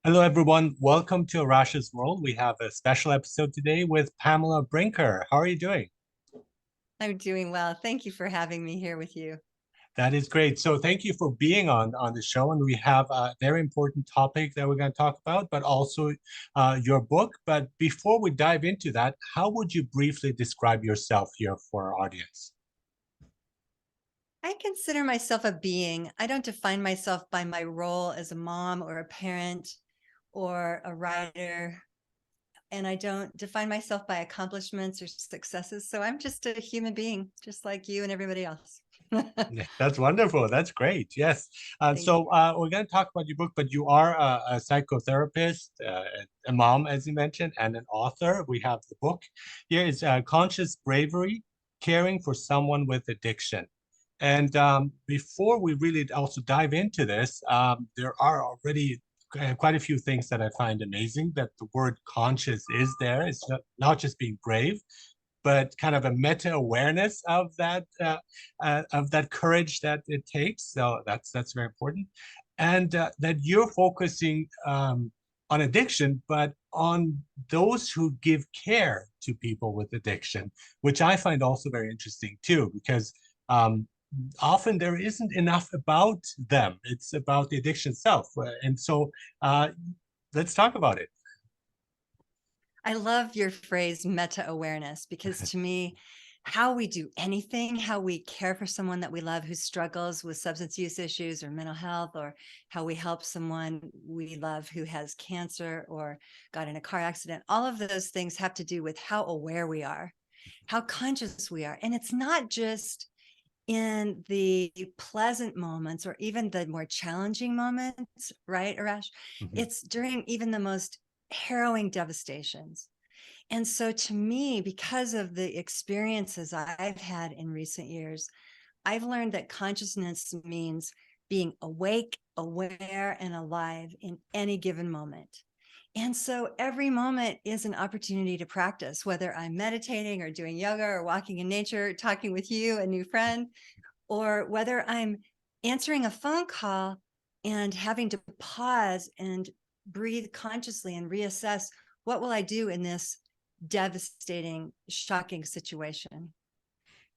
Hello, everyone. Welcome to Arash's World. We have a special episode today with Pamela Brinker. How are you doing? I'm doing well. Thank you for having me here with you. That is great. So thank you for being on the show. And we have a very important topic that we're going to talk about, but also your book. But before we dive into that, how would you briefly describe yourself here for our audience? I consider myself a being. I don't define myself by my role as a mom or a parent or a writer. And I don't define myself by accomplishments or successes. So I'm just a human being, just like you and everybody else. Yeah, that's wonderful. That's great. Yes. Thank you. We're going to talk about your book, but you are a psychotherapist, a mom, as you mentioned, and an author. We have the book. Here is Conscious Bravery, Caring for Someone with Addiction. And before we really also dive into this, there are already quite a few things that I find amazing that the word conscious is there. It's not just being brave, but kind of a meta awareness of that courage that it takes. So that's very important, and that you're focusing on addiction, but on those who give care to people with addiction, which I find also very interesting too, because um, often there isn't enough about them. It's about the addiction itself, and so uh, let's talk about it. I love your phrase meta awareness because to me, how we do anything, how we care for someone that we love who struggles with substance use issues or mental health, or how we help someone we love who has cancer or got in a car accident, all of those things have to do with how aware we are, how conscious we are. And it's not just in the pleasant moments or even the more challenging moments, right, Arash? Mhm. It's during even the most harrowing devastations. And so to me, because of the experiences I've had in recent years, I've learned that consciousness means being awake, aware, and alive in any given moment. And so every moment is an opportunity to practice, whether I'm meditating or doing yoga or walking in nature, talking with you, a new friend, or whether I'm answering a phone call and having to pause and breathe consciously and reassess what will I do in this devastating, shocking situation,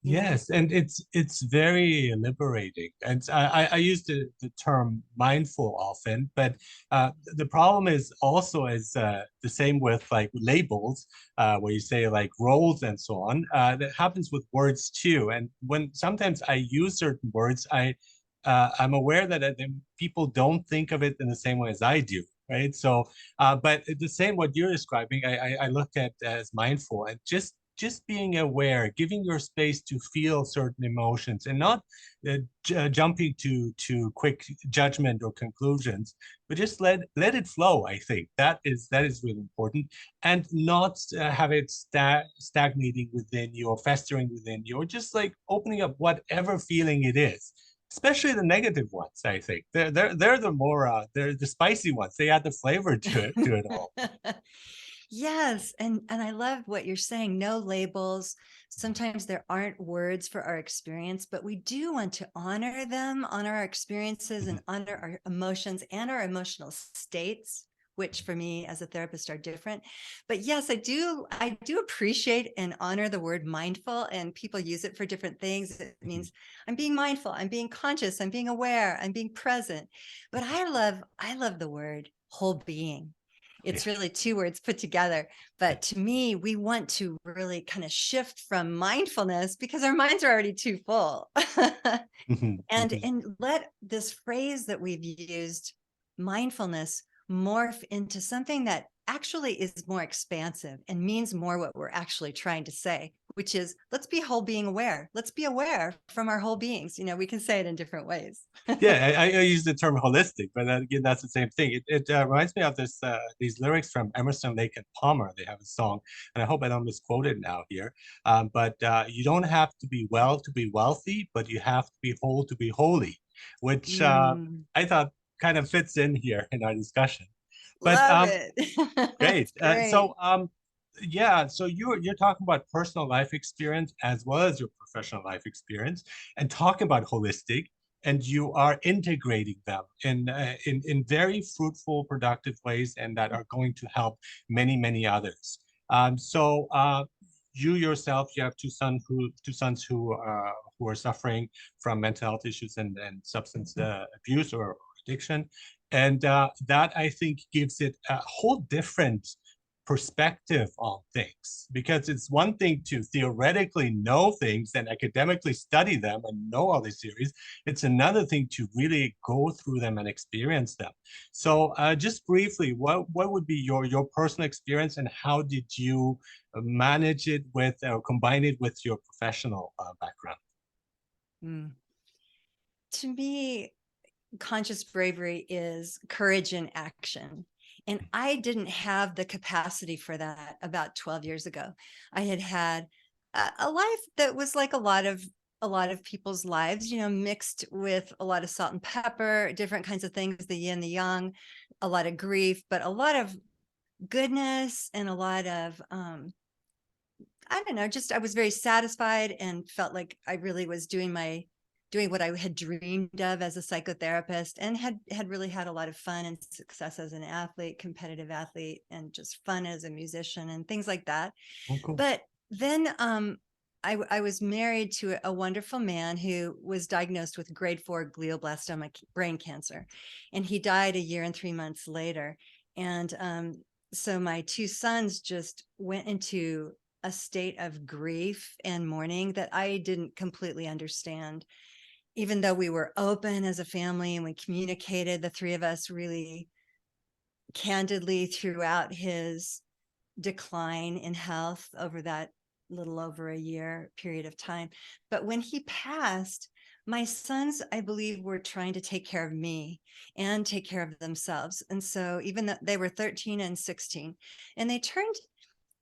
you know? Yes, and it's very liberating. And I use the term mindful often, but the problem is also is the same with like labels, where you say like roles and so on. That happens with words too. And when sometimes I use certain words, I'm aware that people don't think of it in the same way as I do. Right. So, but the same what you're describing, I look at as mindful and just being aware, giving your space to feel certain emotions and not jumping to quick judgment or conclusions, but just let it flow. I think that is really important, and not have it stagnating within you or festering within you, or just like opening up whatever feeling it is. Especially the negative ones, I think they're the more they're the spicy ones. They add the flavor to it all. Yes, and I love what you're saying. No labels. Sometimes there aren't words for our experience, but we do want to honor them, honor our experiences, and honor our emotions and our emotional states, which for me as a therapist are different. But yes, I do appreciate and honor the word mindful, and people use it for different things. It means I'm being mindful, I'm being conscious, I'm being aware, I'm being present. But I love the word whole being. Yeah. It's really two words put together. But to me, we want to really kind of shift from mindfulness because our minds are already too full. Mhm, and mhm. and let this phrase that we've used, mindfulness, morph into something that actually is more expansive and means more what we're actually trying to say, which is let's be whole being aware. Let's be aware from our whole beings. We can say it in different ways. Yeah, I use the term holistic, but again, that's the same thing. It reminds me of these lyrics from Emerson, Lake and Palmer. They have a song, and I hope I don't misquote it now here. But you don't have to be well to be wealthy, but you have to be whole to be holy, which Mm, I thought kind of fits in here in our discussion. But love it. great. That's great. Yeah, so you're talking about personal life experience as well as your professional life experience, and talking about holistic. and you are integrating them in very fruitful, productive ways, and that are going to help many others. So you yourself, you have two sons who are suffering from mental health issues and substance abuse or addiction, and that I think gives it a whole different perspective on things, because it's one thing to theoretically know things and academically study them and know all these theories. It's another thing to really go through them and experience them. So just briefly, what would be your personal experience, and how did you manage it with or combine it with your professional background? Mm. To me, conscious bravery is courage in action. And I didn't have the capacity for that about 12 years ago. I had had a life that was like a lot of people's lives, mixed with a lot of salt and pepper, different kinds of things, the yin, the yang, a lot of grief, but a lot of goodness and a lot of I don't know, just I was very satisfied and felt like I really was doing what I had dreamed of as a psychotherapist, and had really had a lot of fun and success as an athlete, competitive athlete, and just fun as a musician and things like that. Oh, cool. But then I was married to a wonderful man who was diagnosed with grade 4 glioblastoma brain cancer, and he died a year and 3 months later. And so my two sons just went into a state of grief and mourning that I didn't completely understand, even though we were open as a family and we communicated, the three of us, really candidly throughout his decline in health over that little over a year period of time. But when he passed, my sons, I believe, were trying to take care of me and take care of themselves. And so even though they were 13 and 16, and they turned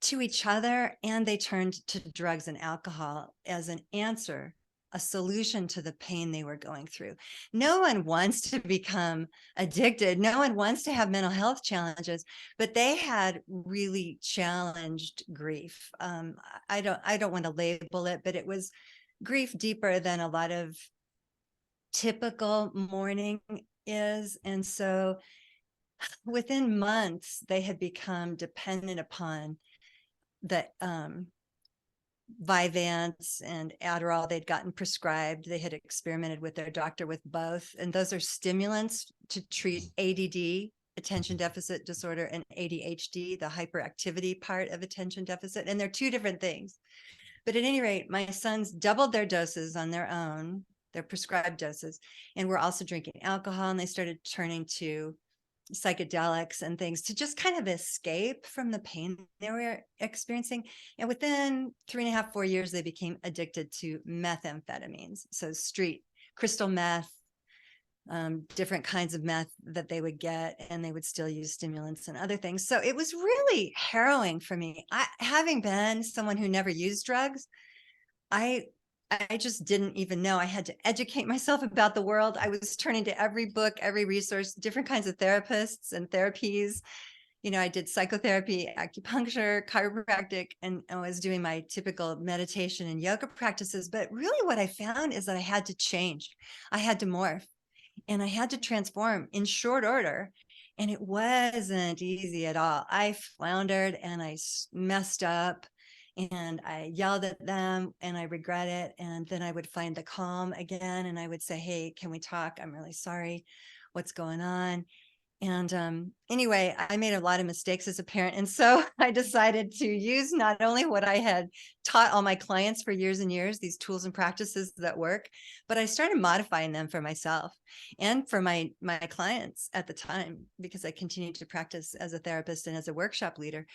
to each other, and they turned to drugs and alcohol as an answer, a solution to the pain they were going through. No one wants to become addicted. No one wants to have mental health challenges, but they had really challenged grief. I don't want to label it, but it was grief deeper than a lot of typical mourning is. And so within months, they had become dependent upon the Vyvanse and Adderall they'd gotten prescribed. They had experimented with their doctor with both, and those are stimulants to treat ADD, attention deficit disorder, and ADHD, the hyperactivity part of attention deficit. And they're two different things. But at any rate, my sons doubled their doses on their own, their prescribed doses, and were also drinking alcohol, and they started turning to psychedelics and things to just kind of escape from the pain they were experiencing. And within 3.5, 4 years, they became addicted to methamphetamines. So street crystal meth, different kinds of meth that they would get, and they would still use stimulants and other things. So it was really harrowing for me. Having been someone who never used drugs, I just didn't even know. I had to educate myself about the world. I was turning to every book, every resource, different kinds of therapists and therapies. I did psychotherapy, acupuncture, chiropractic, and I was doing my typical meditation and yoga practices. But really what I found is that I had to change. I had to morph, and I had to transform in short order. And it wasn't easy at all. I floundered and I messed up, and I yelled at them, and I regret it. And then I would find the calm again, and I would say, hey, can we talk? I'm really sorry. What's going on? And anyway, I made a lot of mistakes as a parent. And so I decided to use not only what I had taught all my clients for years and years, these tools and practices that work, but I started modifying them for myself and for my clients at the time, because I continued to practice as a therapist and as a workshop leader.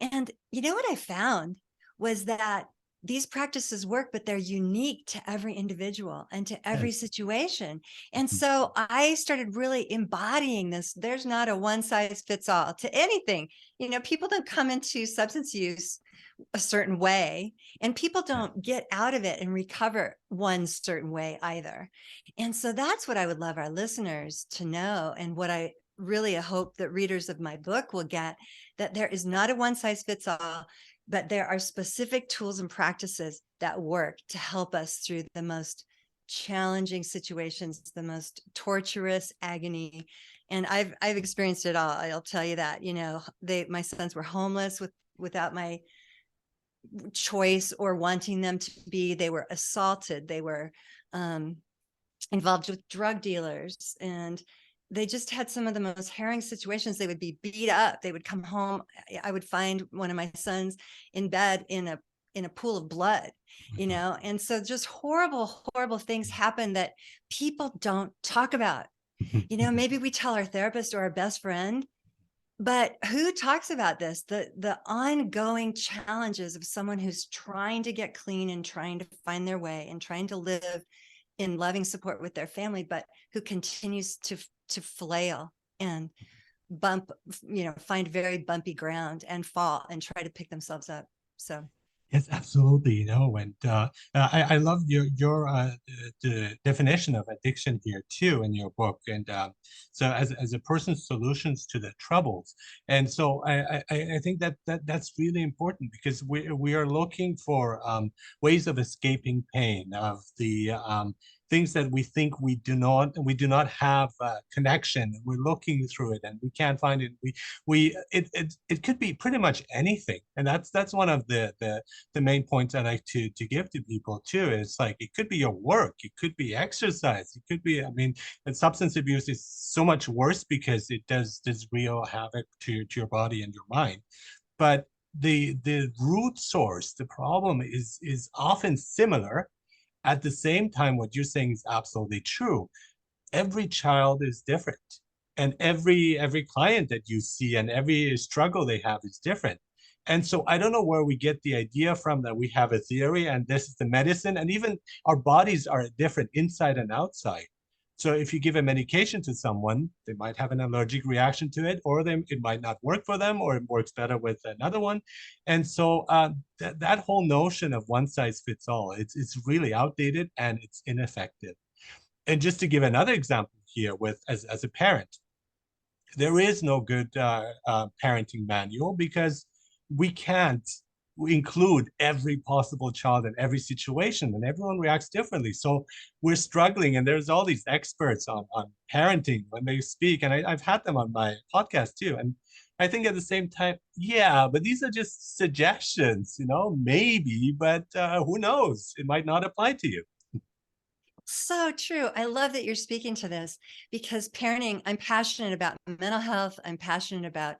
And you know what I found was that these practices work, but they're unique to every individual and to every Yes. situation. And so I started really embodying this. There's not a one size fits all to anything. People don't come into substance use a certain way, and people don't get out of it and recover one certain way either. And so that's what I would love our listeners to know, and what I really hope that readers of my book will get, that there is not a one size fits all, but there are specific tools and practices that work to help us through the most challenging situations, the most torturous agony. And I've experienced it all. I'll tell you that, my sons were homeless without my choice or wanting them to be. They were assaulted. They were involved with drug dealers, and they just had some of the most harrowing situations. They would be beat up. They would come home. I would find one of my sons in bed in a pool of blood, and so just horrible things happen that people don't talk about. Maybe we tell our therapist or our best friend, but who talks about this? The ongoing challenges of someone who's trying to get clean and trying to find their way and trying to live in loving support with their family, but who continues to flail and find very bumpy ground and fall and try to pick themselves up. So Yes, absolutely. And I love your the definition of addiction here too in your book. And so as a person's solutions to the troubles. And so I think that's really important, because we are looking for ways of escaping pain, of the things that we think we do not have connection. We're looking through it and we can't find it. It could be pretty much anything, and that's one of the main points I like to give to people too. Is like, it could be your work, it could be exercise, it could be, and substance abuse is so much worse because it does this real havoc to your body and your mind. But the root source, the problem is often similar. At the same time, what you're saying is absolutely true. Every child is different, and every client that you see and every struggle they have is different. And so I don't know where we get the idea from that we have a theory and this is the medicine, and even our bodies are different inside and outside. So if you give a medication to someone, they might have an allergic reaction to it, or it might not work for them, or it works better with another one. And so that whole notion of one size fits all, it's really outdated and it's ineffective. And just to give another example here, with as a parent, there is no good parenting manual, because we can't include every possible child in every situation, and everyone reacts differently. So we're struggling, and there's all these experts on parenting when they speak, and I've had them on my podcast too. And I think at the same time, yeah, but these are just suggestions, maybe, but who knows? It might not apply to you. so true. I love that you're speaking to this, because parenting, I'm passionate about mental health. I'm passionate about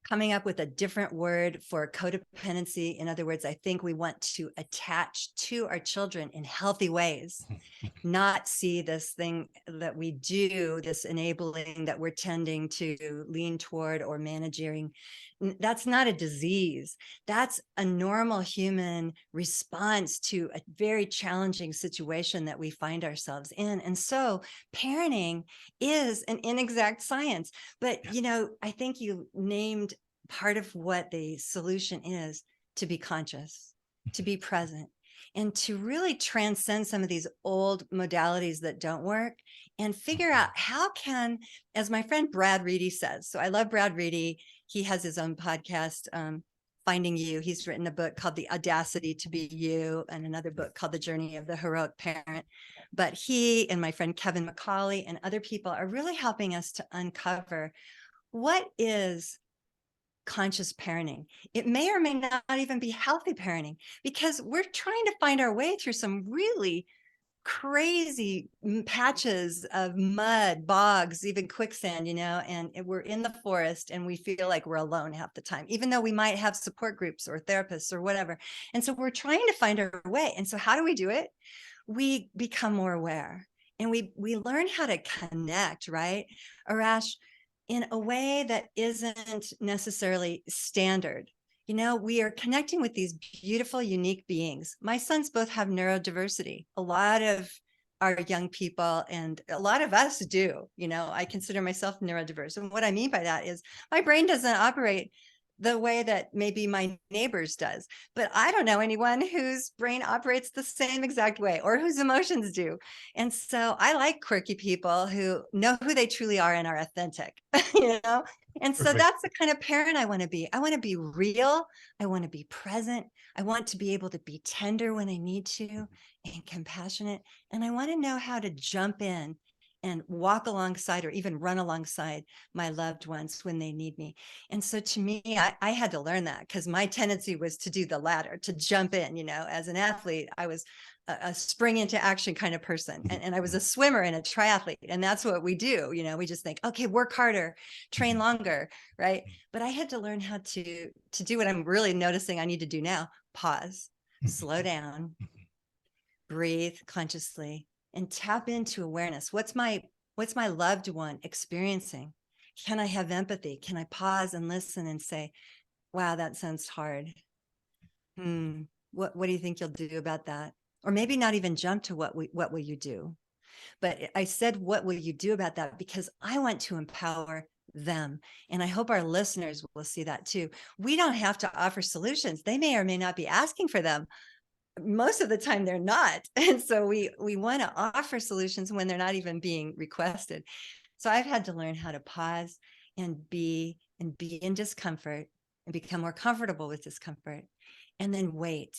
coming up with a different word for codependency. In other words, I think we want to attach to our children in healthy ways, not see this thing that we do, this enabling that we're tending to lean toward or managing. That's not a disease. That's a normal human response to a very challenging situation that we find ourselves in. And so parenting is an inexact science. But, I think you named part of what the solution is: to be conscious, to be present, and to really transcend some of these old modalities that don't work, and figure out how can, as my friend Brad Reedy says. So I love Brad Reedy. He has his own podcast, Finding You. He's written a book called The Audacity to Be You, and another book called The Journey of the Heroic Parent. But he and my friend Kevin McCauley and other people are really helping us to uncover what is conscious parenting. It may or may not even be healthy parenting, because we're trying to find our way through some really crazy patches of mud, bogs, even quicksand, and we're in the forest and we feel like we're alone half the time, even though we might have support groups or therapists or whatever. And so we're trying to find our way. And so how do we do it? We become more aware, and we learn how to connect, right, Arash, in a way that isn't necessarily standard. We are connecting with these beautiful, unique beings. My sons both have neurodiversity. A lot of our young people, and a lot of us do, I consider myself neurodiverse. And what I mean by that is my brain doesn't operate the way that maybe my neighbors does, but I don't know anyone whose brain operates the same exact way, or whose emotions do. And so I like quirky people who know who they truly are and are authentic, And so Perfect. that's the kind of parent I want to be. I want to be real. I want to be present. I want to be able to be tender when I need to and compassionate. And I want to know how to jump in and walk alongside or even run alongside my loved ones when they need me. And so to me, I had to learn that because my tendency was to do the latter, to jump in. As an athlete, I was a spring into action kind of person. And I was a swimmer and a triathlete. And that's what we do. We just think, okay, work harder, train longer, right? But I had to learn how to do what I'm really noticing I need to do now: pause, slow down, breathe consciously, and tap into awareness. What's my loved one experiencing? Can I have empathy? Can I pause and listen and say, wow, that sounds hard. What do you think you'll do about that? Or maybe not even jump to what will you do? But I said, what will you do about that? Because I want to empower them. And I hope our listeners will see that too. We don't have to offer solutions. They may or may not be asking for them. Most of the time they're not. And so we want to offer solutions when they're not even being requested. So I've had to learn how to pause and be in discomfort and become more comfortable with discomfort, and then wait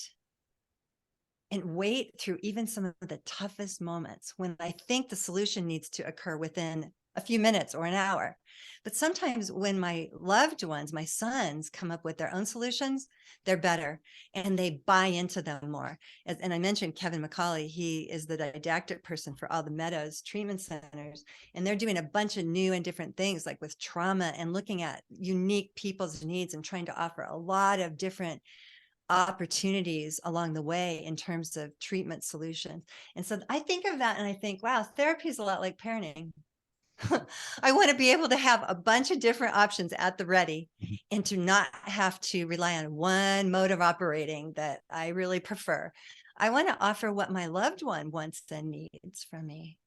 through even some of the toughest moments when I think the solution needs to occur within a few minutes or an hour. But sometimes when my loved ones, my sons, come up with their own solutions, they're better and they buy into them more. And I mentioned Kevin McCauley. He is the didactic person for all the Meadows treatment centers. And they're doing a bunch of new and different things, like with trauma and looking at unique people's needs and trying to offer a lot of different opportunities along the way in terms of treatment solutions. And so I think of that and I think, wow, therapy is a lot like parenting. I want to be able to have a bunch of different options at the ready and to not have to rely on one mode of operating that I really prefer. I want to offer what my loved one wants and needs from me.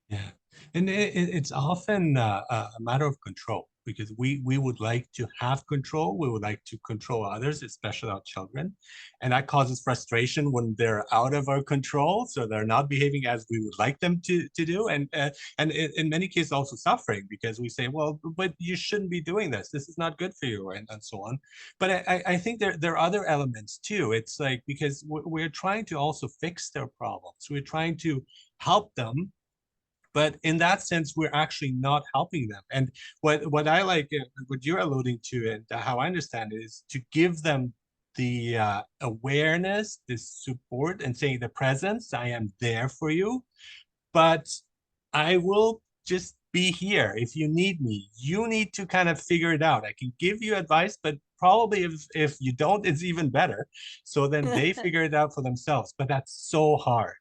Yeah, and it's often a matter of control because we would like to have control. We would like to control others, especially our children, and that causes frustration when they're out of our control. So they're not behaving as we would like them to do, and in many cases also suffering because we say, well, but you shouldn't be doing this. This is not good for you, and so on. But I think there are other elements too. It's like because we're trying to also fix their problems. We're trying to help them, but in that sense we're actually not helping them. And what I like, what you're alluding to and how I understand it, is to give them the awareness, the support, and saying the presence, I am there for you, but I will just be here if you need me. You need to kind of figure it out. I can give you advice, but probably if you don't, it's even better. So then they figure it out for themselves. But that's so hard.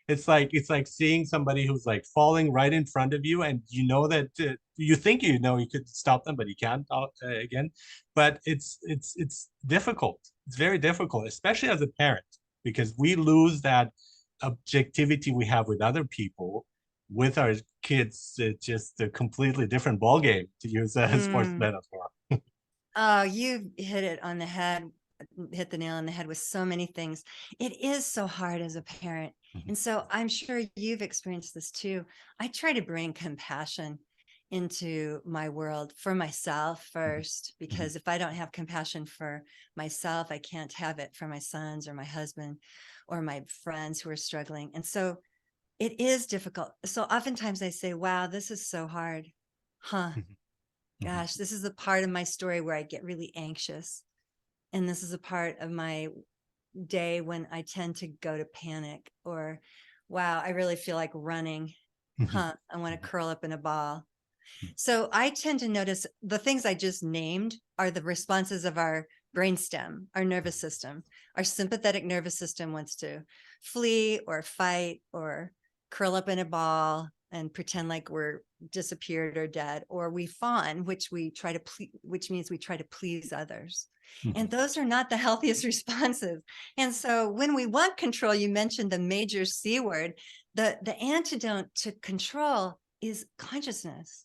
It's like seeing somebody who's like falling right in front of you, and you know that you think you know you could stop them, but you can't again. But it's difficult. It's very difficult, especially as a parent, because we lose that objectivity we have with other people. With our kids, it's just a completely different ball game, to use a sports metaphor. Oh, you hit the nail on the head with so many things. It is so hard as a parent. Mhm. And so I'm sure you've experienced this too. I try to bring compassion into my world for myself Mhm. first, Mhm. because if I don't have compassion for myself, I can't have it for my sons or my husband or my friends who are struggling. And so it is difficult. So oftentimes I say, wow, this is so hard. Huh. Mhm. Mhm. Gosh, this is the part of my story where I get really anxious. And this is a part of my day when I tend to go to panic, or, wow, I really feel like running. Mhm. Huh. I want to Mhm. curl up in a ball. So I tend to notice the things I just named are the responses of our brainstem, our nervous system. Our sympathetic nervous system wants to flee or fight or curl up in a ball and pretend like we're disappeared or dead, or we fawn, which means we try to please others. And Mhm. those are not the healthiest responses. And so when we want control, you mentioned the major C word, the antidote to control is consciousness.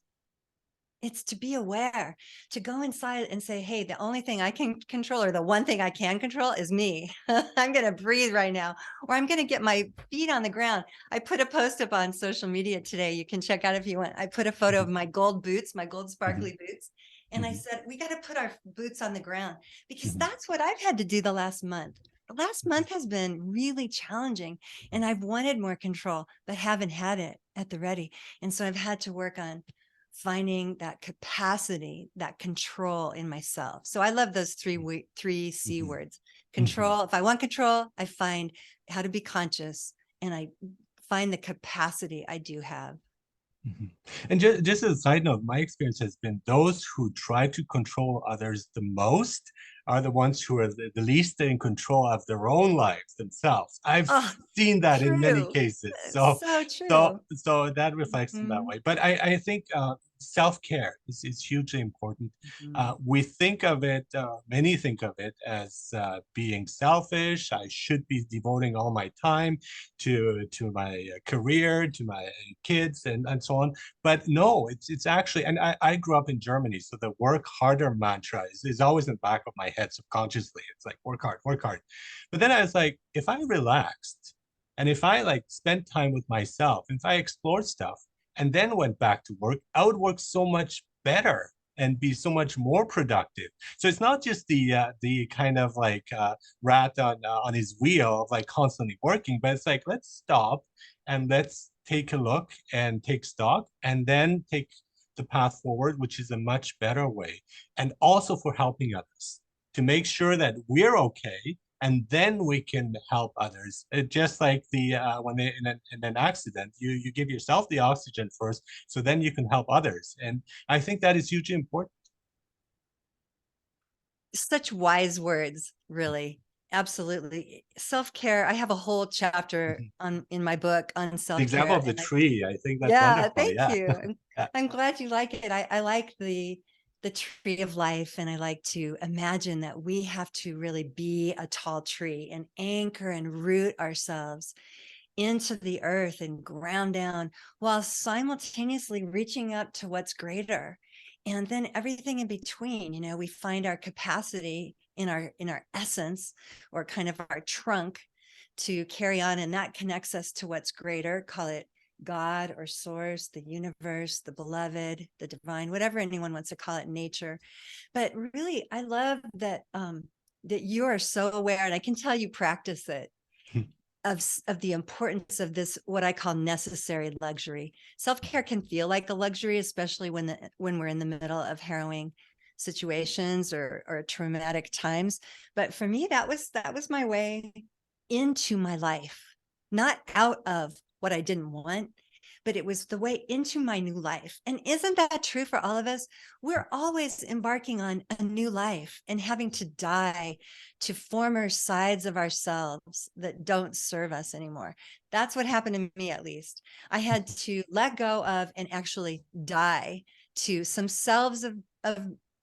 It's to be aware, to go inside and say, hey, the only thing I can control, or the one thing I can control, is me. I'm going to breathe right now, or I'm going to get my feet on the ground. I put a post up on social media today. You can check out if you want. I put a photo of my gold boots, my gold Mhm. sparkly boots. And I said, we got to put our boots on the ground, because Mhm. that's what I've had to do the last month. The last month has been really challenging, and I've wanted more control, but haven't had it at the ready. And so I've had to work on finding that capacity, that control in myself. So I love those three C Mhm. words. Mhm. Control. If I want control, I find how to be conscious, and I find the capacity I do have. Mhm. And just as a side note, my experience has been those who try to control others the most are the ones who are the least in control of their own lives themselves. I've Oh, seen that in many true. cases. So true. So that reflects in that Mhm. way. But I think self-care is hugely important. Mhm. We think of it, many think of it as being selfish. I should be devoting all my time to my career, to my kids, and so on. But no, it's actually, and I grew up in Germany, so the work harder mantra is always in the back of my head subconsciously. It's like work hard, work hard. But then I was like, if I relaxed and if I like spent time with myself, if I explored stuff and then went back to work, I would work so much better and be so much more productive. So it's not just the kind of like rat on his wheel of like constantly working, but it's like let's stop and let's take a look and take stock and then take the path forward, which is a much better way. And also for helping others to make sure that we're okay. And then we can help others. Just like the when they in an accident, you give yourself the oxygen first, so then you can help others. And I think that is hugely important. Such wise words, really. Absolutely. Self-care. I have a whole chapter Mhm. on in my book on The example self-care. of the And I tree, I think that's Yeah, wonderful. thank Yeah. you. Yeah. I'm glad you like it. I like the tree of life, and I like to imagine that we have to really be a tall tree and anchor and root ourselves into the earth and ground down, while simultaneously reaching up to what's greater. And then everything in between, we find our capacity in our essence, or kind of our trunk, to carry on, and that connects us to what's greater. Call it God or source, the universe, the beloved, the divine, whatever anyone wants to call it, nature. But really, I love that you are so aware, and I can tell you practice it, of the importance of this, what I call necessary luxury. Self-care can feel like a luxury, especially when we're in the middle of harrowing situations or traumatic times. But for me, that was my way into my life, not out of what I didn't want, but it was the way into my new life. And isn't that true for all of us? We're always embarking on a new life and having to die to former sides of ourselves that don't serve us anymore. That's what happened to me, at least. I had to let go of and actually die to some selves of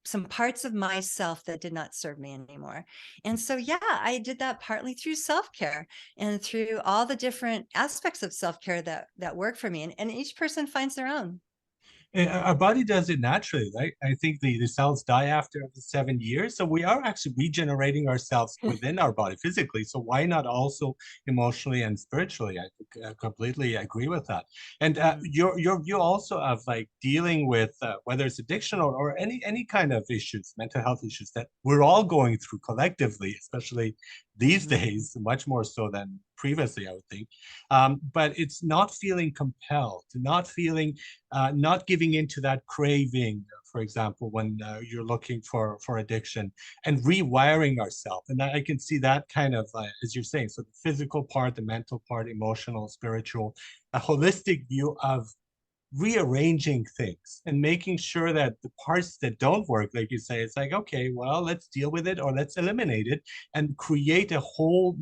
some parts of myself that did not serve me anymore. And so, yeah, I did that partly through self-care and through all the different aspects of self-care that work for me. And each person finds their own. Our body does it naturally, right? I think the cells die after the 7 years. So we are actually regenerating ourselves within our body physically. So why not also emotionally and spiritually? I think I completely agree with that. And Mm. your view also of like dealing with whether it's addiction or any kind of issues, mental health issues that we're all going through collectively, especially these Mhm. days, much more so than previously, I would think. But it's not feeling compelled, not giving into that craving, for example, when you're looking for addiction, and rewiring ourselves. And I can see that kind of, as you're saying, so the physical part, the mental part, emotional, spiritual, a holistic view of rearranging things and making sure that the parts that don't work, like you say, it's like, okay, well, let's deal with it or let's eliminate it and create a whole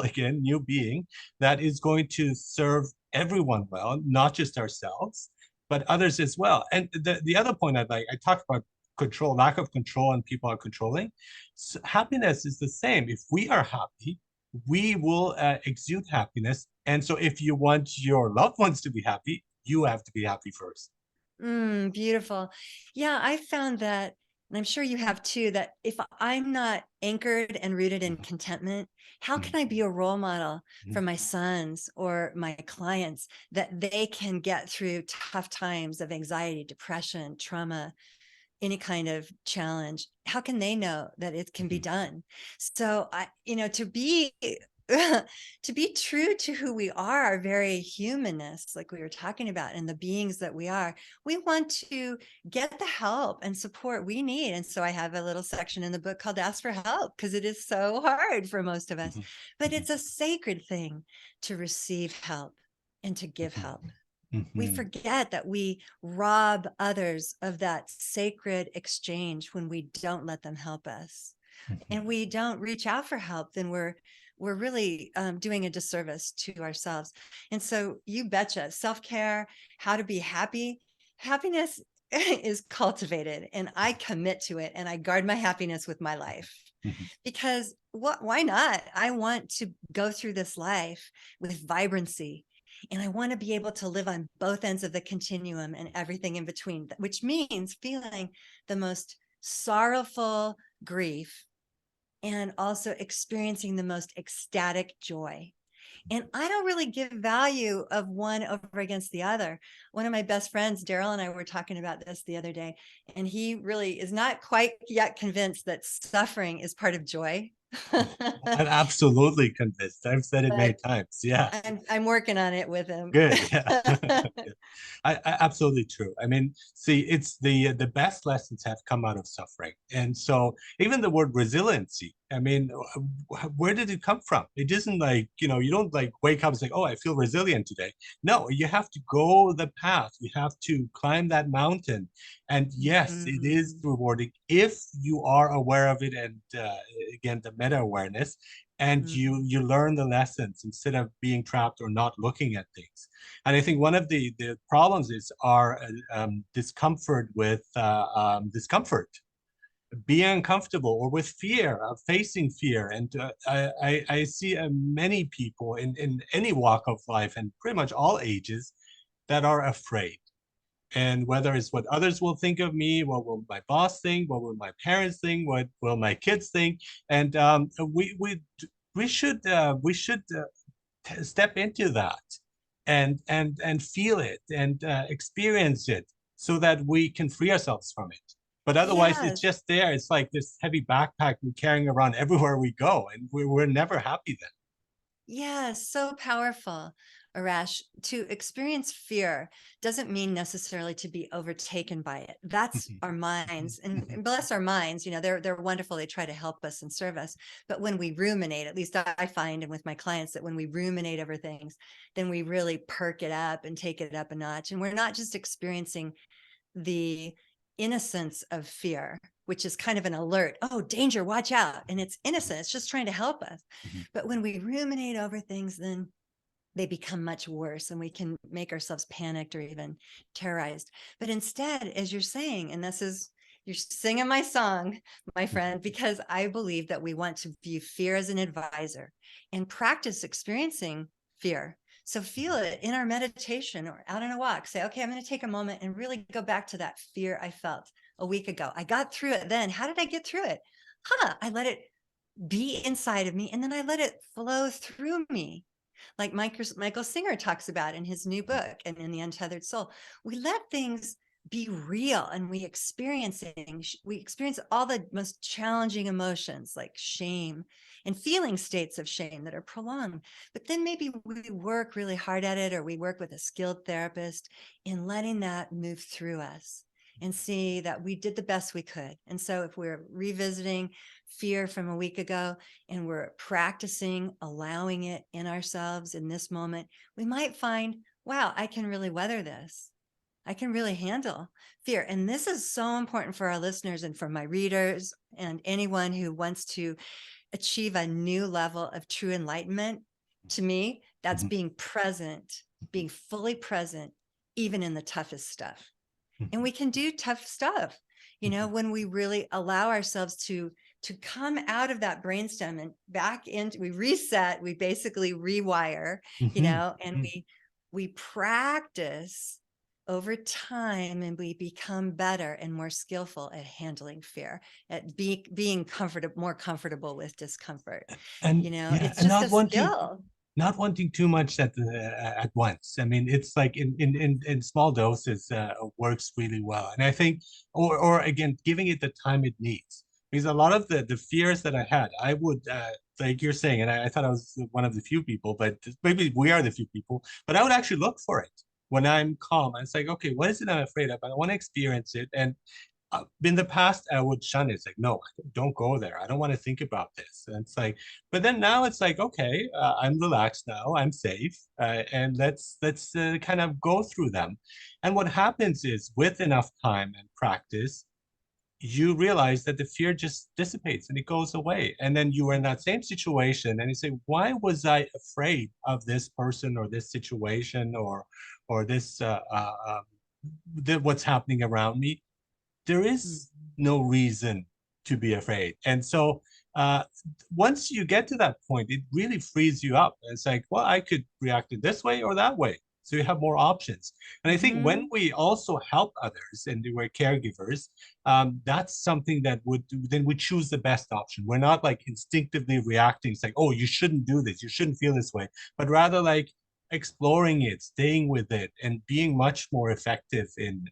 again, new being that is going to serve everyone well, not just ourselves, but others as well. And the other point I talked about control, lack of control, and people are controlling. So happiness is the same. If we are happy, we will exude happiness. And so if you want your loved ones to be happy, you have to be happy first. Beautiful. Yeah, I found that, and I'm sure you have too, that if I'm not anchored and rooted in Mhm, contentment, how mhm, can I be a role model mhm, for my sons or my clients, that they can get through tough times of anxiety, depression, trauma, any kind of challenge, how can they know that it can be Mhm. done? So to be to be true to who we are, our very humanness, like we were talking about, and the beings that we are, we want to get the help and support we need. And so I have a little section in the book called Ask for Help, because it is so hard for most of us. Mhm. But Mhm. it's a sacred thing to receive help and to give Mhm. help. We Mhm. forget that we rob others of that sacred exchange when we don't let them help us, and Mhm. we don't reach out for help. Then we're really doing a disservice to ourselves. And so, you betcha, self-care, how to be happy. Happiness is cultivated, and I commit to it, and I guard my happiness with my life, Mhm. because why not? I want to go through this life with vibrancy, and I want to be able to live on both ends of the continuum and everything in between, which means feeling the most sorrowful grief and also experiencing the most ecstatic joy. And I don't really give value of one over against the other. One of my best friends, Daryl, and I were talking about this the other day, and he really is not quite yet convinced that suffering is part of joy. I'm absolutely convinced. I've said it many But times. Yeah. I'm working on it with him. Good. Yeah. Yeah. Absolutely true. I mean, see, it's the best lessons have come out of suffering. And so even the word resiliency, I mean, where did it come from? It isn't like, you don't like wake up and say, oh, I feel resilient today. No, you have to go the path. You have to climb that mountain. And yes, it is Mhm. rewarding if you are aware of it. And again, the meta awareness, and you Mhm. you learn the lessons instead of being trapped or not looking at things. And I think one of the problems is our discomfort with discomfort, being uncomfortable, or with fear of facing fear. And I see many people in any walk of life and pretty much all ages that are afraid. And whether it's what others will think of me, what will my boss think, what will my parents think, what will my kids think, and we should step into that and feel it and experience it so that we can free ourselves from it. But otherwise, it's Yes. just there. It's like this heavy backpack we're carrying around everywhere we go, and we're never happy then. Yes, so powerful, Arash. To experience fear doesn't mean necessarily to be overtaken by it. That's our minds, and bless our minds. They're wonderful. They try to help us and serve us. But when we ruminate, at least I find, and with my clients, that when we ruminate over things, then we really perk it up and take it up a notch. And we're not just experiencing the innocence of fear, which is kind of an alert. Oh, danger, watch out. And it's innocent. It's just trying to help us. But when we ruminate over things, then they become much worse, and we can make ourselves panicked or even terrorized. But instead, as you're saying, and you're singing my song, my friend, because I believe that we want to view fear as an advisor and practice experiencing fear. So feel it in our meditation or out on a walk. Say, okay, I'm going to take a moment and really go back to that fear I felt a week ago. I got through it then. How did I get through it? I let it be inside of me, and then I let it flow through me, like Michael Singer talks about in his new book and in The Untethered Soul. We let things be real, and we experience things. We experience all the most challenging emotions like shame and feeling states of shame that are prolonged. But then maybe we work really hard at it, or we work with a skilled therapist in letting that move through us and see that we did the best we could. And so if we're revisiting fear from a week ago, and we're practicing allowing it in ourselves in this moment, we might find, wow, I can really weather this. I can really handle fear. And this is so important for our listeners and for my readers and anyone who wants to achieve a new level of true enlightenment. To me, that's being present, being fully present, even in the toughest stuff. And we can do tough stuff, when we really allow ourselves to come out of that brainstem and back into, we reset, we basically rewire, and we practice over time, and we become better and more skillful at handling fear, at being comfortable, more comfortable with discomfort. And yeah, It's and just a not want you skill. not wanting too much at once. I mean, it's like in small doses works really well. And I think, or again, giving it the time it needs. Because a lot of the fears that I had, I would like you're saying, and I thought I was one of the few people, but maybe we are the few people. But I would actually look for it when I'm calm. It's like, okay, what is it I'm afraid of? I want to experience it, and in the past I would shun it. It's like, no, don't go there. I don't want to think about this. And it's like, but then now it's like, okay, I'm relaxed now. I'm safe, and let's kind of go through them. And what happens is, with enough time and practice, you realize that the fear just dissipates and it goes away. And then you are in that same situation, and you say, why was I afraid of this person or this situation or this what's happening around me? There is no reason to be afraid. And so uh, once you get to that point, it really frees you up. It's like, well, I could react in this way or that way. So you have more options. And I think when Mm-hmm. we also help others and we're caregivers, that's something that would then we choose the best option. We're not like instinctively reacting. It's like, oh, you shouldn't do this. You shouldn't feel this way. But rather like exploring it, staying with it, and being much more effective in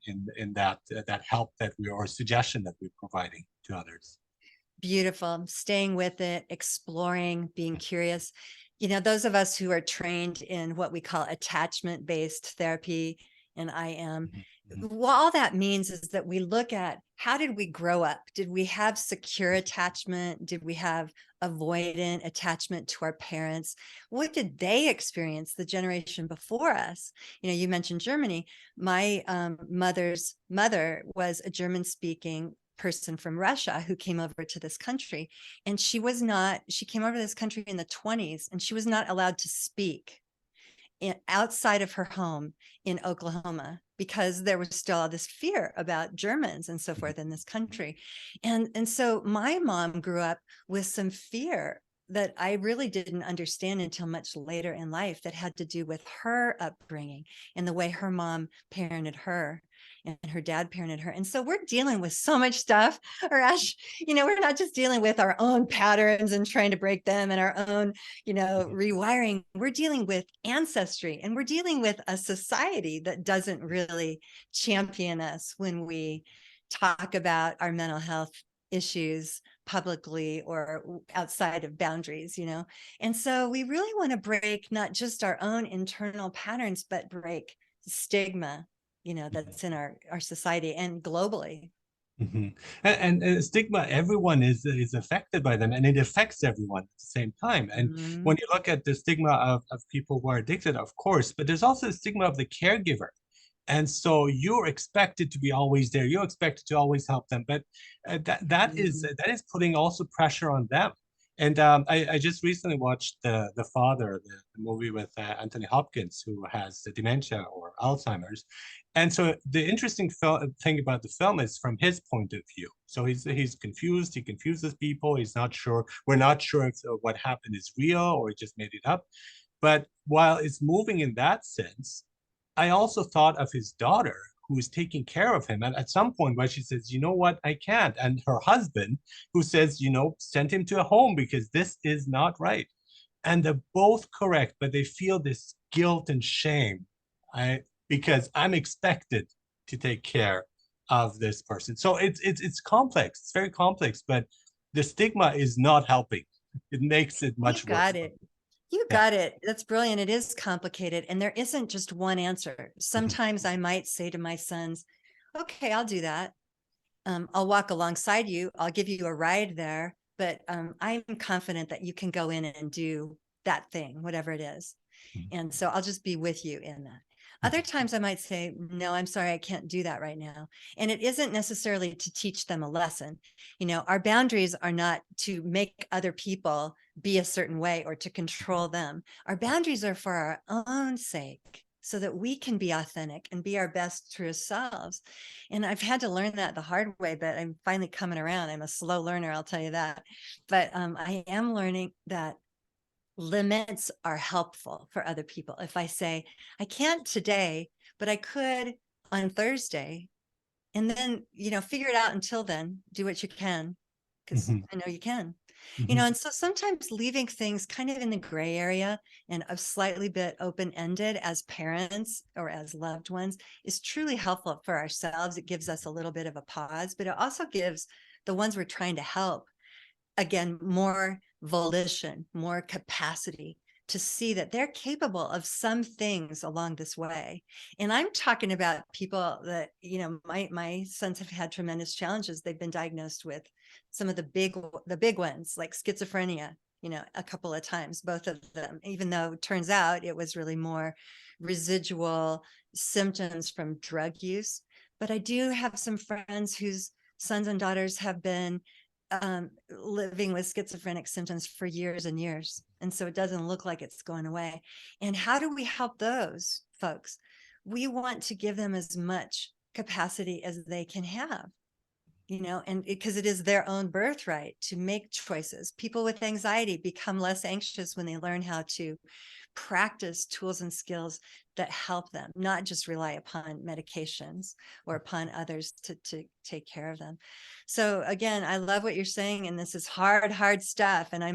that help that we or suggestion that we're providing to others. Beautiful. Staying with it, exploring, being curious. You know, those of us who are trained in what we call attachment-based therapy, and I am, Mhm, mhm, well, all that means is that we look at how did we grow up? Did we have secure attachment? Did we have avoidant attachment to our parents? What did they experience, the generation before us? You know, you mentioned Germany. My mother's mother was a German-speaking person from Russia who came over to this country, and she came over to this country in the 20s, and she was not allowed to speak outside of her home in Oklahoma because there was still all this fear about Germans and so mhm, forth in this country. And so my mom grew up with some fear that I really didn't understand until much later in life, that had to do with her upbringing and the way her mom parented her and her dad parented her. And so we're dealing with so much stuff, Arash. You know, we're not just dealing with our own patterns and trying to break them and our own, mhm, rewiring. We're dealing with ancestry, and we're dealing with a society that doesn't really champion us when we talk about our mental health issues publicly or outside of boundaries. And so we really want to break not just our own internal patterns, but break stigma, mhm, that's in our society and globally. mhm. And stigma, everyone is affected by them, and it affects everyone at the same time. And when Mhm. you look at the stigma of people who are addicted, of course, but there's also the stigma of the caregiver. And so you're expected to be always there. You're expected to always help them, but Mhm. that is putting also pressure on them. And I just recently watched the Father, the movie with Anthony Hopkins, who has dementia or Alzheimer's. And so the interesting thing about the film is from his point of view. So he's confused. He confuses people. He's not sure. We're not sure if what happened is real or he just made it up. But while it's moving in that sense, I also thought of his daughter who is taking care of him. And at some point where she says, you know what, I can't. And her husband who says, send him to a home because this is not right. And they're both correct, but they feel this guilt and shame because I'm expected to take care of this person. So it's complex. It's very complex, but the stigma is not helping. It makes it You much worse got for me. it. You Yeah. got it. That's brilliant. It is complicated, and there isn't just one answer. Mhm. Sometimes I might say to my sons, okay, I'll do that. I'll walk alongside you. I'll give you a ride there, but I'm confident that you can go in and do that thing, whatever it is. Mhm. And so I'll just be with you in that. Other Mhm. times I might say, no, I'm sorry, I can't do that right now. And it isn't necessarily to teach them a lesson. Our boundaries are not to make other people be a certain way or to control them. Our boundaries are for our own sake, so that we can be authentic and be our best true selves. And I've had to learn that the hard way, but I'm finally coming around. I'm a slow learner, I'll tell you that. But I am learning that limits are helpful for other people. If I say, I can't today, but I could on Thursday, and then, figure it out until then, do what you can, because Mhm. I know you can. Mhm. And so sometimes leaving things kind of in the gray area and a slightly bit open-ended as parents or as loved ones is truly helpful for ourselves. It gives us a little bit of a pause, but it also gives the ones we're trying to help, again, more volition, more capacity to see that they're capable of some things along this way. And I'm talking about people that, my sons have had tremendous challenges. They've been diagnosed with some of the big ones like schizophrenia, a couple of times, both of them, even though it turns out it was really more residual symptoms from drug use. But I do have some friends whose sons and daughters have been living with schizophrenic symptoms for years and years. And so it doesn't look like it's going away. And how do we help those folks? We want to give them as much capacity as they can have, and because it is their own birthright to make choices. People with anxiety become less anxious when they learn how to practice tools and skills that help them, not just rely upon medications or upon others to take care of them. So again, I love what you're saying, and this is hard stuff. And you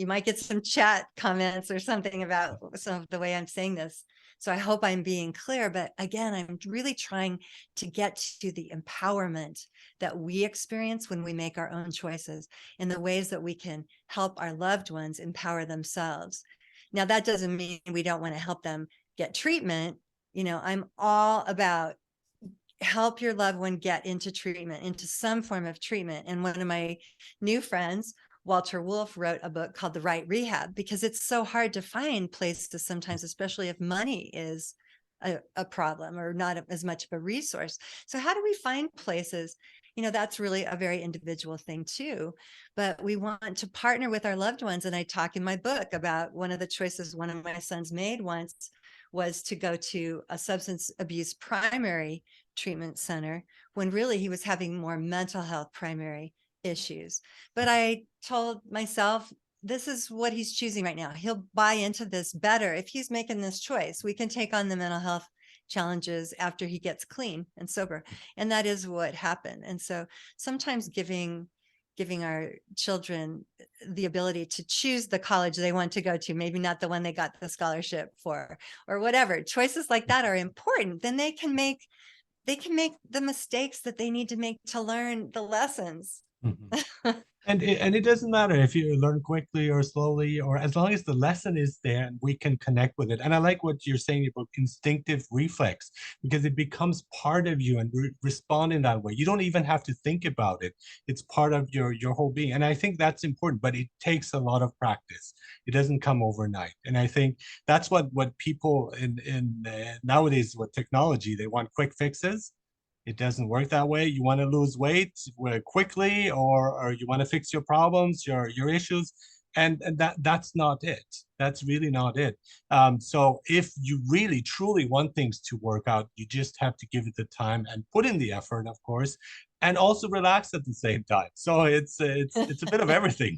might get some chat comments or something about some of the way I'm saying this. So I hope I'm being clear, but again, I'm really trying to get to the empowerment that we experience when we make our own choices and the ways that we can help our loved ones empower themselves. Now, that doesn't mean we don't want to help them get treatment. I'm all about help your loved one get into treatment, into some form of treatment. And one of my new friends, Walter Wolf, wrote a book called The Right Rehab, because it's so hard to find places sometimes, especially if money is a problem or not as much of a resource. So how do we find places? That's really a very individual thing too. But we want to partner with our loved ones. And I talk in my book about one of the choices one of my sons made once was to go to a substance abuse primary treatment center when really he was having more mental health primary issues. But I told myself, this is what he's choosing right now. He'll buy into this better if he's making this choice. We can take on the mental health challenges after he gets clean and sober. And that is what happened. And so sometimes giving our children the ability to choose the college they want to go to, maybe not the one they got the scholarship for or whatever, choices like that are important. Then they can make the mistakes that they need to make to learn the lessons. Mhm. And it doesn't matter if you learn quickly or slowly, or as long as the lesson is there and we can connect with it. And I like what you're saying about instinctive reflex, because it becomes part of you and respond in that way. You don't even have to think about it. It's part of your whole being. And I think that's important, but it takes a lot of practice. It doesn't come overnight. And I think that's what people in nowadays with technology, they want quick fixes. It doesn't work that way. You want to lose weight quickly, or you want to fix your problems, your issues, and that's not it. That's really not it. So if you really truly want things to work out, you just have to give it the time and put in the effort, of course, and also relax at the same time. So it's a bit of everything.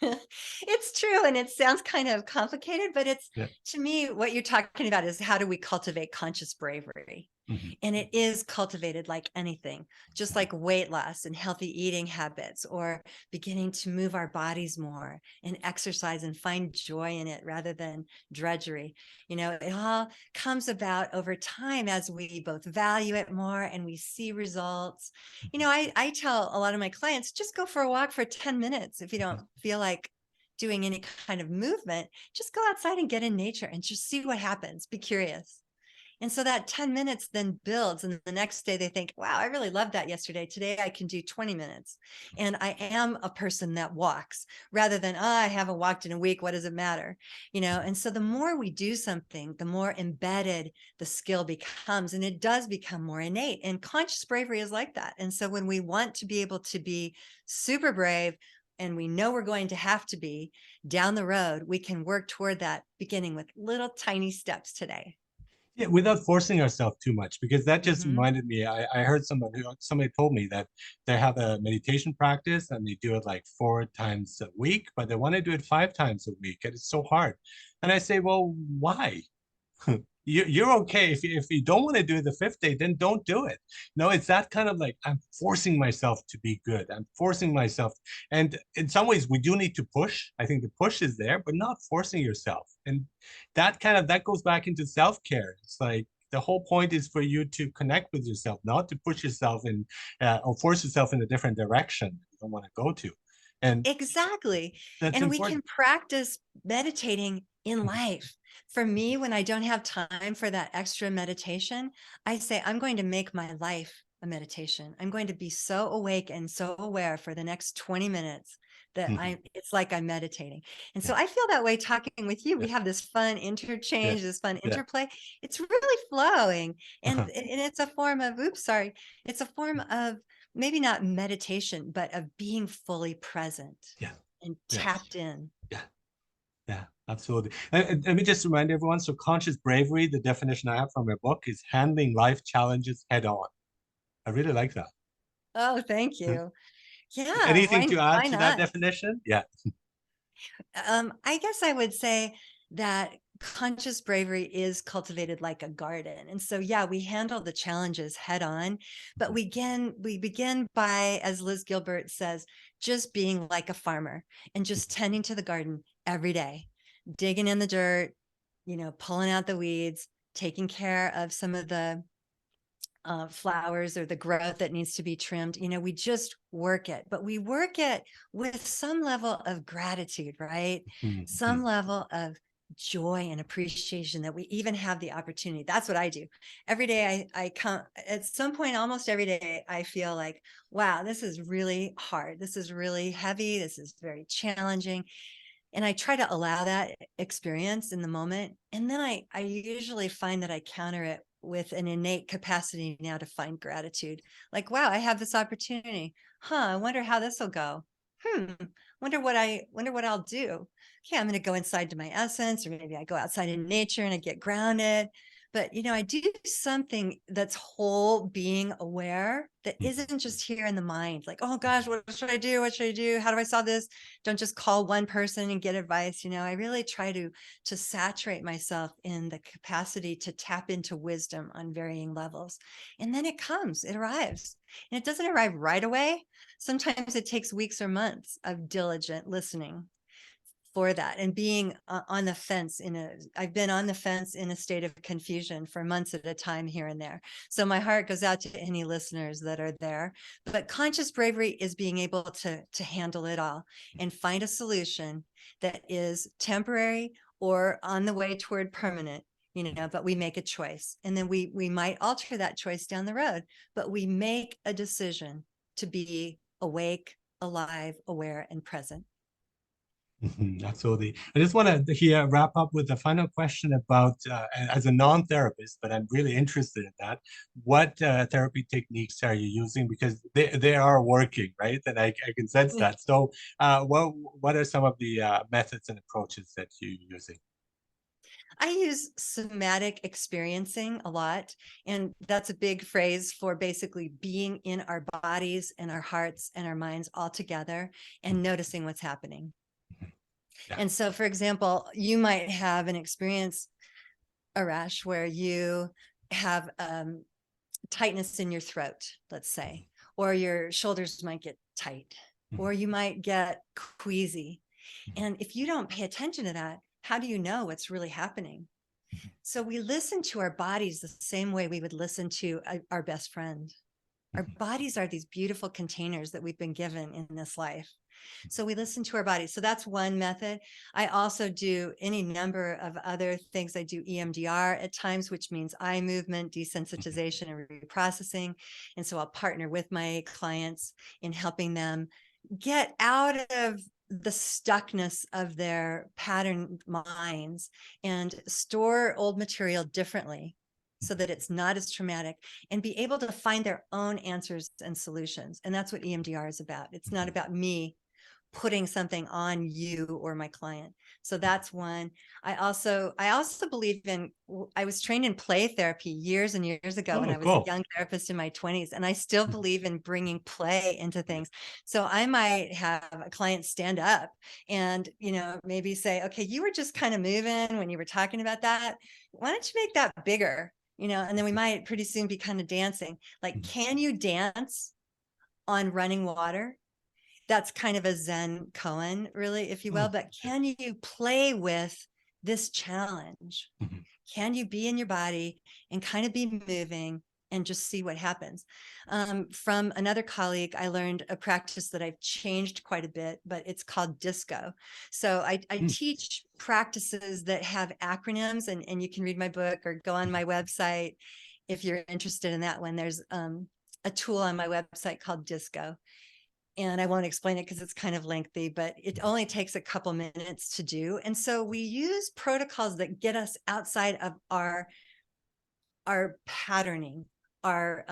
It's true. And it sounds kind of complicated, but Yeah. to me, what you're talking about is how do we cultivate conscious bravery? Mhm. And it is cultivated like anything, just like weight loss and healthy eating habits, or beginning to move our bodies more and exercise and find joy in it rather than drudgery. It all comes about over time as we both value it more and we see results. I tell a lot of my clients, just go for a walk for 10 minutes. If you don't feel like doing any kind of movement, just go outside and get in nature and just see what happens. Be curious. And so that 10 minutes then builds. And the next day they think, wow, I really loved that yesterday. Today I can do 20 minutes. And I am a person that walks rather than, I haven't walked in a week. What does it matter? And so the more we do something, the more embedded the skill becomes. And it does become more innate. And conscious bravery is like that. And so when we want to be able to be super brave, and we know we're going to have to be down the road, we can work toward that beginning with little tiny steps today. Yeah, without forcing ourselves too much, because that just Mm-hmm. reminded me. I heard somebody told me that they have a meditation practice and they do it like 4 times a week, but they want to do it 5 times a week, and it's so hard. And I say, well, why? you're okay. If you don't want to do it the fifth day, then don't do it. No, it's that kind of like, I'm forcing myself to be good. I'm forcing myself. And in some ways we do need to push. I think the push is there, but not forcing yourself. And that goes back into self-care. It's like the whole point is for you to connect with yourself, not to push yourself in or force yourself in a different direction you don't want to go to. And Exactly. that's And we can important. practice meditating in life. For me, when I don't have time for that extra meditation, I say, I'm going to make my life a meditation. I'm going to be so awake and so aware for the next 20 minutes that Mhm. it's like I'm meditating. And so Yeah, I feel that way talking with you. yeah, We have this fun yeah, interchange, this fun yeah. interplay. It's really flowing. Uh-huh. And it's a form of, oops, sorry. It's a form of maybe not meditation, but of being fully present Yeah, and yes, tapped in. yeah. Yeah, absolutely. And let me just remind everyone, so conscious bravery, the definition I have from your book is handling life challenges head on. I really like that. Oh, thank you. Yeah, Anything to add why to that not? definition? Yeah. I guess I would say that conscious bravery is cultivated like a garden. And so, yeah, we handle the challenges head on, but we begin by, as Liz Gilbert says, just being like a farmer and just tending to the garden every day, digging in the dirt, pulling out the weeds, taking care of some of the flowers or the growth that needs to be trimmed. We just work it, but we work it with some level of gratitude, right? Mhm. Some level of joy and appreciation that we even have the opportunity. That's what I do. Every day I come at some point, almost every day, I feel like, wow, this is really hard. This is really heavy. This is very challenging. And I try to allow that experience in the moment. And then I usually find that I counter it with an innate capacity now to find gratitude. Like, wow, I have this opportunity. I wonder how this will go. Hmm. Wonder what I'll do. Okay, I'm going to go inside to my essence, or maybe I go outside in nature and I get grounded. But I do something that's whole being aware that isn't Mhm. just here in the mind. Like, oh gosh, what should I do? What should I do? How do I solve this? Don't just call one person and get advice. I really try to saturate myself in the capacity to tap into wisdom on varying levels. And then it arrives. And it doesn't arrive right away. Sometimes it takes weeks or months of diligent listening for that, and being on the fence I've been on the fence in a state of confusion for months at a time here and there. So my heart goes out to any listeners that are there. But conscious bravery is being able to handle it all and find a solution that is temporary or on the way toward permanent. But we make a choice, and then we might alter that choice down the road, but we make a decision to be awake, alive, aware, and present. Mhm. Absolutely. I just want to here wrap up with a final question about, as a non-therapist, but I'm really interested in that. What therapy techniques are you using? Because they are working, right? And I can sense that. So, what are some of the methods and approaches that you're using? I use somatic experiencing a lot. And that's a big phrase for basically being in our bodies and our hearts and our minds all together and noticing what's happening. Yeah. And so, for example, you might have an experience, Arash, where you have tightness in your throat, let's say, or your shoulders might get tight, or you might get queasy. And if you don't pay attention to that, how do you know what's really happening? So we listen to our bodies the same way we would listen to our best friend. Our bodies are these beautiful containers that we've been given in this life. So we listen to our bodies. So that's one method. I also do any number of other things. I do EMDR at times, which means eye movement, desensitization, and reprocessing. And so I'll partner with my clients in helping them get out of the stuckness of their pattern minds and store old material differently so that it's not as traumatic, and be able to find their own answers and solutions. And that's what EMDR is about. It's not about me putting something on you or my client. So that's one. I also believe in, I was trained in play therapy years and years ago when Oh, I was a cool. young therapist in my 20s, and I still believe in bringing play into things. So I might have a client stand up and, maybe say, okay, you were just kind of moving when you were talking about that. Why don't you make that bigger? And then we might pretty soon be kind of dancing. Like, can you dance on running water? That's kind of a Zen koan, really, if you will. Oh, But can you play with this challenge? mhm, Can you be in your body and kind of be moving and just see what happens? From another colleague, I learned a practice that I've changed quite a bit, but it's called disco. So I mm, teach practices that have acronyms, and you can read my book or go on my website if you're interested in that one. There's a tool on my website called disco, and I won't explain it because it's kind of lengthy, but it only takes a couple minutes to do. And so we use protocols that get us outside of our patterning, our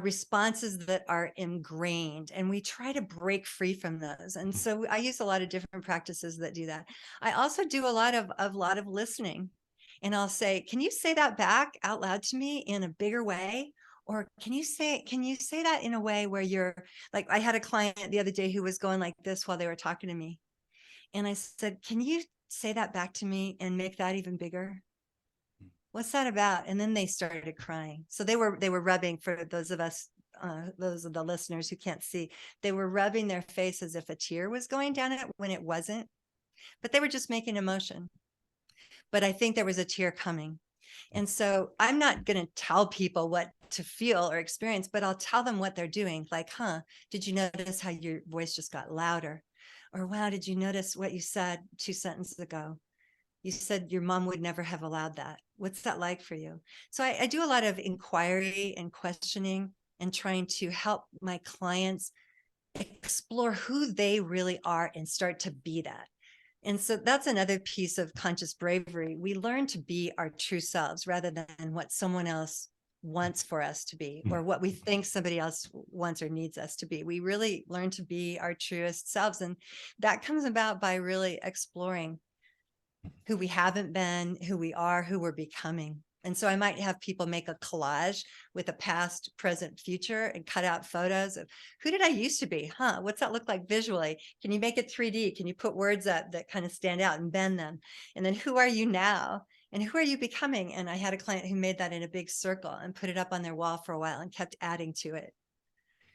responses that are ingrained, and we try to break free from those. And so I use a lot of different practices that do that. I also do a lot of listening, and I'll say, can you say that back out loud to me in a bigger way? Or can you say that in a way where you're like, I had a client the other day who was going like this while they were talking to me. And I said, can you say that back to me and make that even bigger? What's that about? And then they started crying. So they were rubbing, for those of us, those of the listeners who can't see, they were rubbing their face as if a tear was going down it when it wasn't, but they were just making emotion. But I think there was a tear coming. And so I'm not going to tell people what to feel or experience, but I'll tell them what they're doing. Like, did you notice how your voice just got louder? Or, wow, did you notice what you said 2 sentences ago? You said your mom would never have allowed that. What's that like for you? So I do a lot of inquiry and questioning and trying to help my clients explore who they really are and start to be that. And so that's another piece of conscious bravery. We learn to be our true selves rather than what someone else wants for us to be, mm, or what we think somebody else wants or needs us to be. We really learn to be our truest selves. And that comes about by really exploring who we haven't been, who we are, who we're becoming. And so I might have people make a collage with a past, present, future, and cut out photos of, who did I used to be? What's that look like visually? Can you make it 3D? Can you put words up that kind of stand out and bend them? And then, who are you now? And who are you becoming? And I had a client who made that in a big circle and put it up on their wall for a while and kept adding to it. and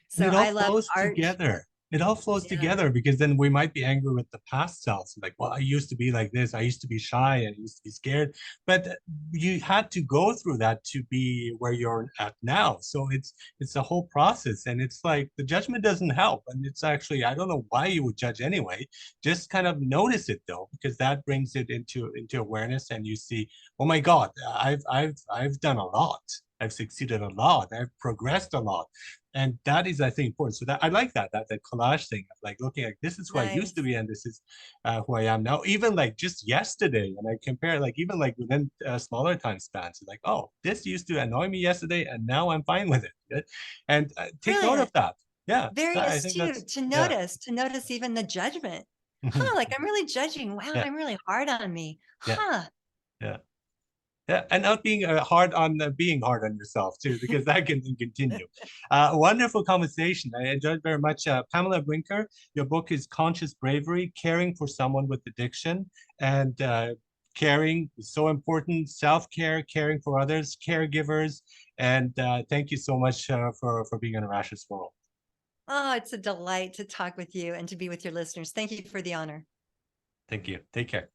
So it all I love flows art. together. It all flows Yeah, together because then we might be angry with the past selves. Like, well, I used to be like this. I used to be shy. I used to be scared. But you had to go through that to be where you're at now. So it's a whole process. And it's like the judgment doesn't help. And it's actually, I don't know why you would judge anyway. Just kind of notice it though, because that brings it into awareness and you see, oh my God, I've done a lot. I've succeeded a lot. I've progressed a lot, and that is, I think, important. So that I like that collage thing of like looking like this is who I used to nice. be and this is who I am now. Even like just yesterday, and I compare like even like within smaller time spans, like, oh, this used to annoy me yesterday and now I'm fine with it. Yeah? And take note of Brilliant. that. Yeah, Very I think that's astute to yeah. notice even the judgment. Mhm. Like, I'm really judging. Wow, Yeah, I'm really hard on me. yeah, Huh. yeah. Yeah, and not being hard on being hard on yourself too, because that can continue. Wonderful conversation. I enjoyed very much. Pamela Brinker, your book is Conscious Bravery, Caring for Someone with Addiction. And caring is so important. Self-care, caring for others, caregivers. And thank you so much for being on Arash's World. Oh, it's a delight to talk with you and to be with your listeners. Thank you for the honor. Thank you. Take care.